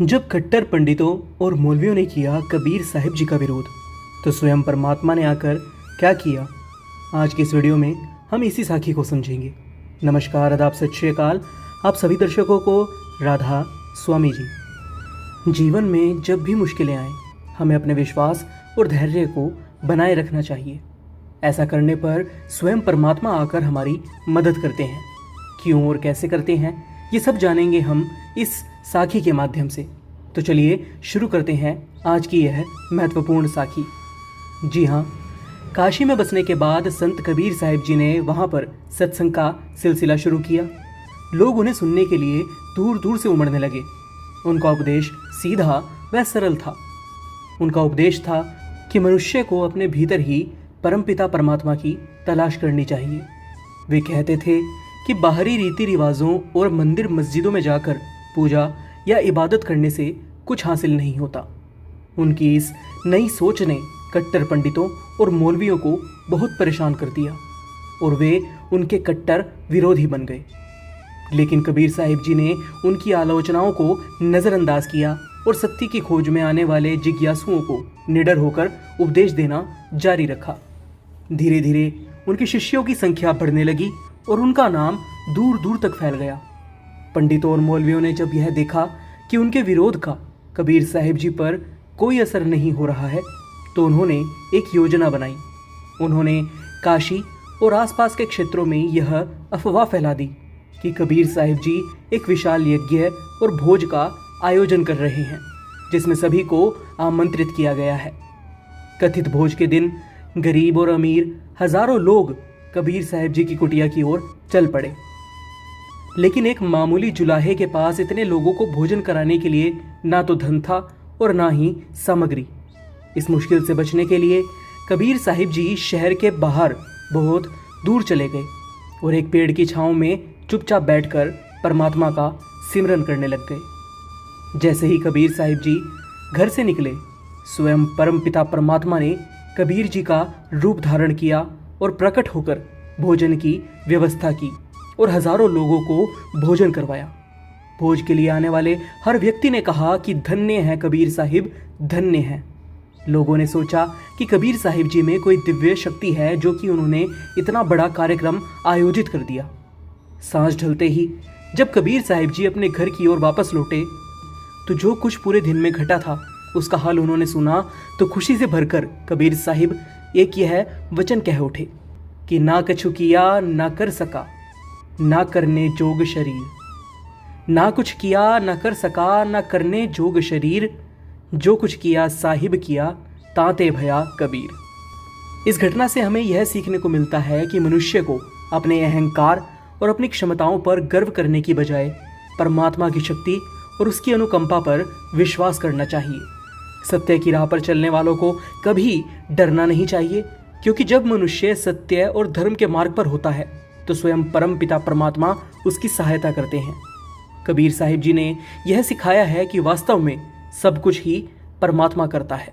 जब कट्टर पंडितों और मौलवियों ने किया कबीर साहिब जी का विरोध, तो स्वयं परमात्मा ने आकर क्या किया, आज की इस वीडियो में हम इसी साखी को समझेंगे। नमस्कार, आदाब, सत श्री अकाल आप सभी दर्शकों को राधा स्वामी जी। जीवन में जब भी मुश्किलें आएँ, हमें अपने विश्वास और धैर्य को बनाए रखना चाहिए। ऐसा करने पर स्वयं परमात्मा आकर हमारी मदद करते हैं। क्यों और कैसे करते हैं, ये सब जानेंगे हम इस साखी के माध्यम से। तो चलिए शुरू करते हैं आज की यह महत्वपूर्ण साखी। जी हाँ, काशी में बसने के बाद संत कबीर साहिब जी ने वहाँ पर सत्संग का सिलसिला शुरू किया। लोग उन्हें सुनने के लिए दूर दूर से उमड़ने लगे। उनका उपदेश सीधा व सरल था। उनका उपदेश था कि मनुष्य को अपने भीतर ही परमपिता परमात्मा की तलाश करनी चाहिए। वे कहते थे कि बाहरी रीति रिवाजों और मंदिर मस्जिदों में जाकर पूजा या इबादत करने से कुछ हासिल नहीं होता। उनकी इस नई सोच ने कट्टर पंडितों और मौलवियों को बहुत परेशान कर दिया और वे उनके कट्टर विरोधी बन गए। लेकिन कबीर साहिब जी ने उनकी आलोचनाओं को नज़रअंदाज किया और सत्य की खोज में आने वाले जिज्ञासुओं को निडर होकर उपदेश देना जारी रखा। धीरे धीरे उनके शिष्यों की संख्या बढ़ने लगी और उनका नाम दूर दूर तक फैल गया। पंडितों और मौलवियों ने जब यह देखा कि उनके विरोध का कबीर साहिब जी पर कोई असर नहीं हो रहा है, तो उन्होंने एक योजना बनाई। उन्होंने काशी और आसपास के क्षेत्रों में यह अफवाह फैला दी कि कबीर साहिब जी एक विशाल यज्ञ और भोज का आयोजन कर रहे हैं, जिसमें सभी को आमंत्रित किया गया है। कथित भोज के दिन गरीब और अमीर हजारों लोग कबीर साहिब जी की कुटिया की ओर चल पड़े। लेकिन एक मामूली जुलाहे के पास इतने लोगों को भोजन कराने के लिए ना तो धन था और ना ही सामग्री। इस मुश्किल से बचने के लिए कबीर साहिब जी शहर के बाहर बहुत दूर चले गए और एक पेड़ की छांव में चुपचाप बैठकर परमात्मा का सिमरन करने लग गए। जैसे ही कबीर साहिब जी घर से निकले, स्वयं परमपिता परमात्मा ने कबीर जी का रूप धारण किया और प्रकट होकर भोजन की व्यवस्था की और हजारों लोगों को भोजन करवाया। भोज के लिए आने वाले हर व्यक्ति ने कहा कि धन्य है कबीर साहिब, धन्य है। लोगों ने सोचा कि कबीर साहिब जी में कोई दिव्य शक्ति है जो कि उन्होंने इतना बड़ा कार्यक्रम आयोजित कर दिया। सांझ ढलते ही जब कबीर साहिब जी अपने घर की ओर वापस लौटे, तो जो कुछ पूरे दिन में घटा था उसका हाल उन्होंने सुना, तो खुशी से भरकर कबीर साहिब एक यह वचन कह उठे कि ना कछु किया ना कर सका, ना करने जोग शरीर। ना कुछ किया ना कर सका, ना करने जोग शरीर। जो कुछ किया साहिब किया, ताते भया कबीर। इस घटना से हमें यह सीखने को मिलता है कि मनुष्य को अपने अहंकार और अपनी क्षमताओं पर गर्व करने की बजाय परमात्मा की शक्ति और उसकी अनुकंपा पर विश्वास करना चाहिए। सत्य की राह पर चलने वालों को कभी डरना नहीं चाहिए, क्योंकि जब मनुष्य सत्य और धर्म के मार्ग पर होता है तो स्वयं परम पिता परमात्मा उसकी सहायता करते हैं। कबीर साहिब जी ने यह सिखाया है कि वास्तव में सब कुछ ही परमात्मा करता है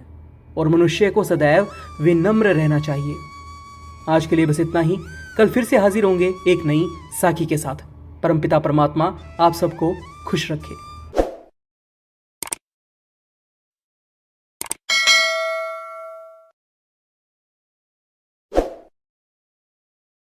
और मनुष्य को सदैव विनम्र रहना चाहिए। आज के लिए बस इतना ही। कल फिर से हाजिर होंगे एक नई साखी के साथ। परमपिता परमात्मा आप सबको खुश रखे।